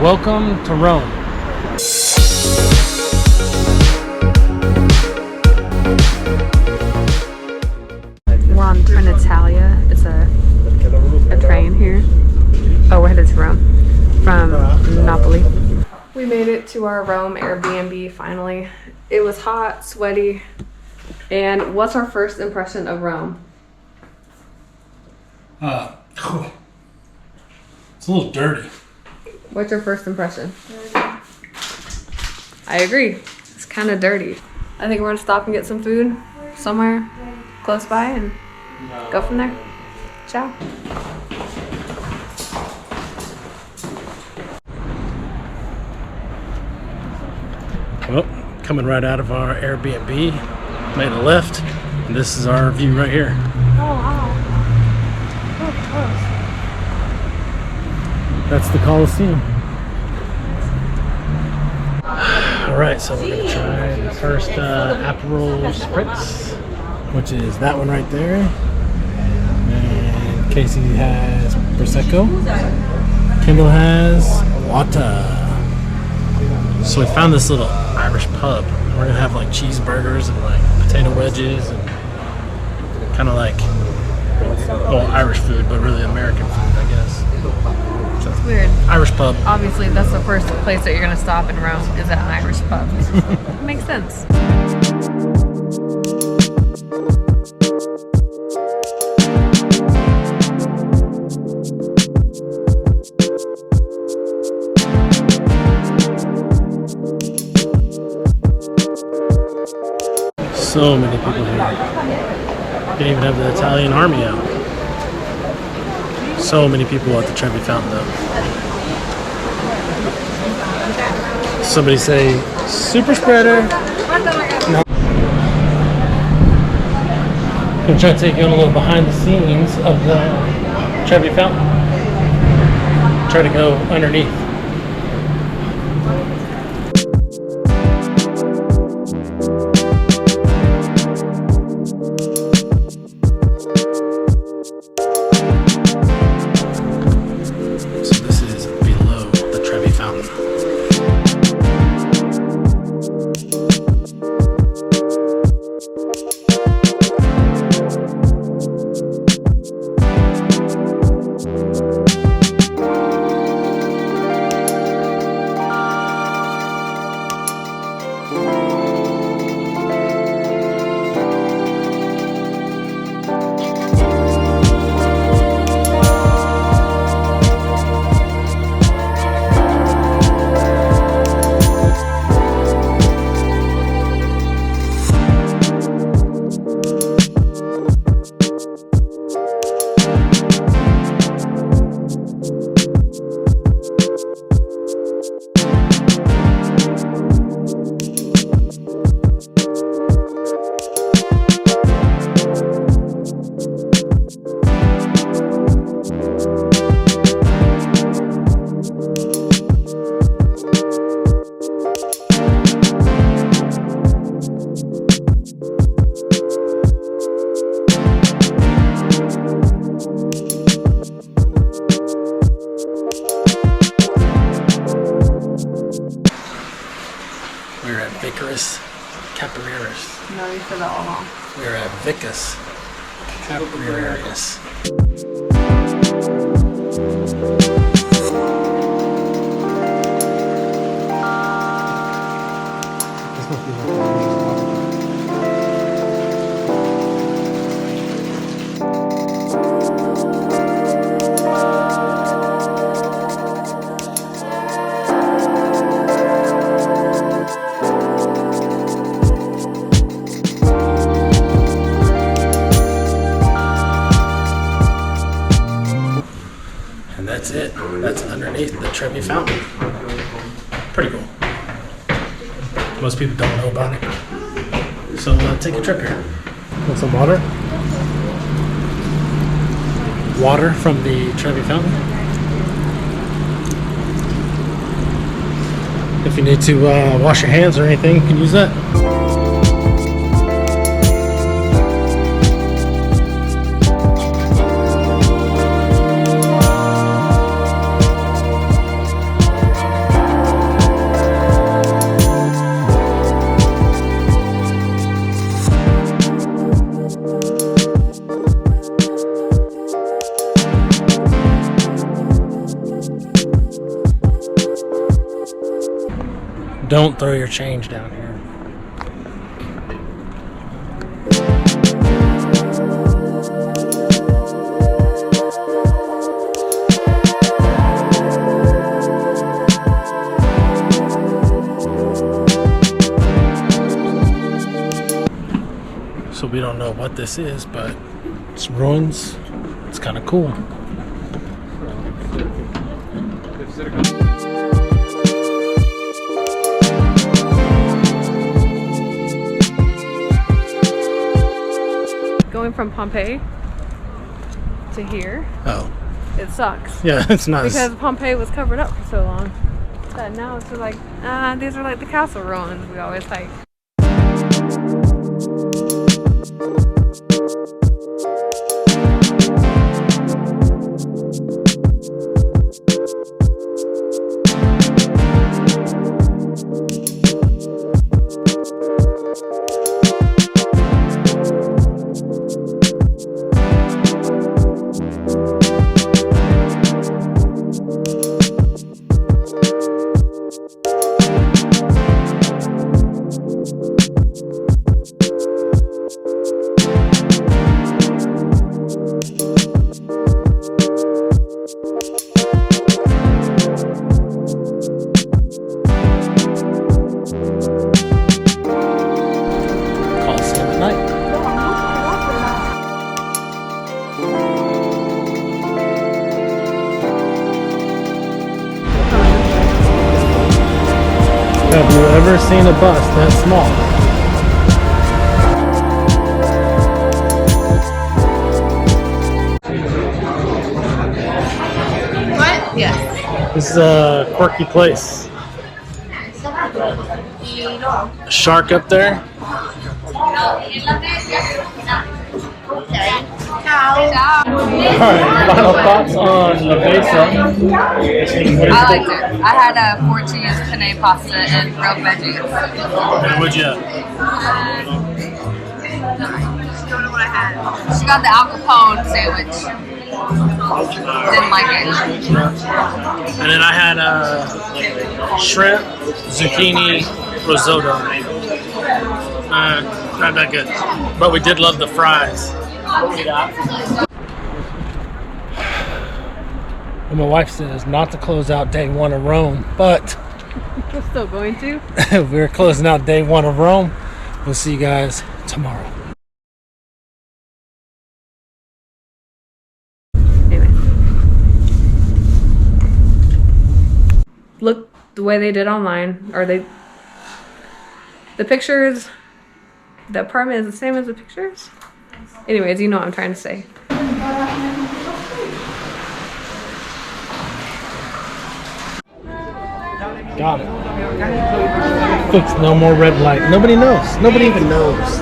Welcome to Rome. We're on Trenitalia. It's a train here. Oh, we're headed to Rome from Napoli. We made it to our Rome Airbnb finally. It was hot, sweaty. And what's our first impression of Rome? It's a little dirty. What's your first impression? I agree. It's kind of dirty. I think we're gonna stop and get some food somewhere close by and go from there. Ciao. Well, coming right out of our Airbnb, made a left, and this is our view right here. Oh, wow. That's the Colosseum. Alright, so we're going to try the first Aperol Spritz, which is that one right there. And Casey has Prosecco. Kendall has water. So we found this little Irish pub. We're going to have like cheeseburgers and like potato wedges and kind of like, well, Irish food, but really American food, I guess. It's weird. Irish pub. Obviously, that's the first place that you're gonna stop in Rome is at an Irish pub. Makes sense. So many people here. Didn't even have the Italian army out. So many people at the Trevi Fountain though. Somebody say, super spreader. No. I'm gonna try to take you on a little behind the scenes of the Trevi Fountain. Try to go underneath. We're at Vicus Caprarius. No, you said that all wrong. We're at Vicus Caprarius. And that's it. That's underneath the Trevi Fountain. Pretty cool. Most people don't know about it. So take a trip here. Want some water? Water from the Trevi Fountain. If you need to wash your hands or anything, you can use that. Don't throw your change down here. So we don't know what this is, but it's ruins. It's kind of cool. Going from Pompeii to here, Oh, it sucks. yeah, it's nice. Because Pompeii was covered up for so long. But now it's just like, these are like the castle ruins we always hike. Coliseum at night. Have you ever seen a bus that small? What? Yes. This is a quirky place. A shark up there. Alright, final thoughts on La Besa. I liked it. I had a 4-cheese penne pasta and grilled veggies. And would you? Don't know what I had. She got the Al Capone sandwich. Didn't like it. And then I had shrimp, zucchini, risotto. Not that good. But we did love the fries. And my wife says not to close out day one of Rome, but We're still going to. we're closing out day one of Rome. We'll see you guys tomorrow. Anyway. Look the way they did online, or the pictures, the apartment is the same as the pictures. Anyways, you know what I'm trying to say. Got it. Fix no more red light. Nobody knows. Nobody even knows.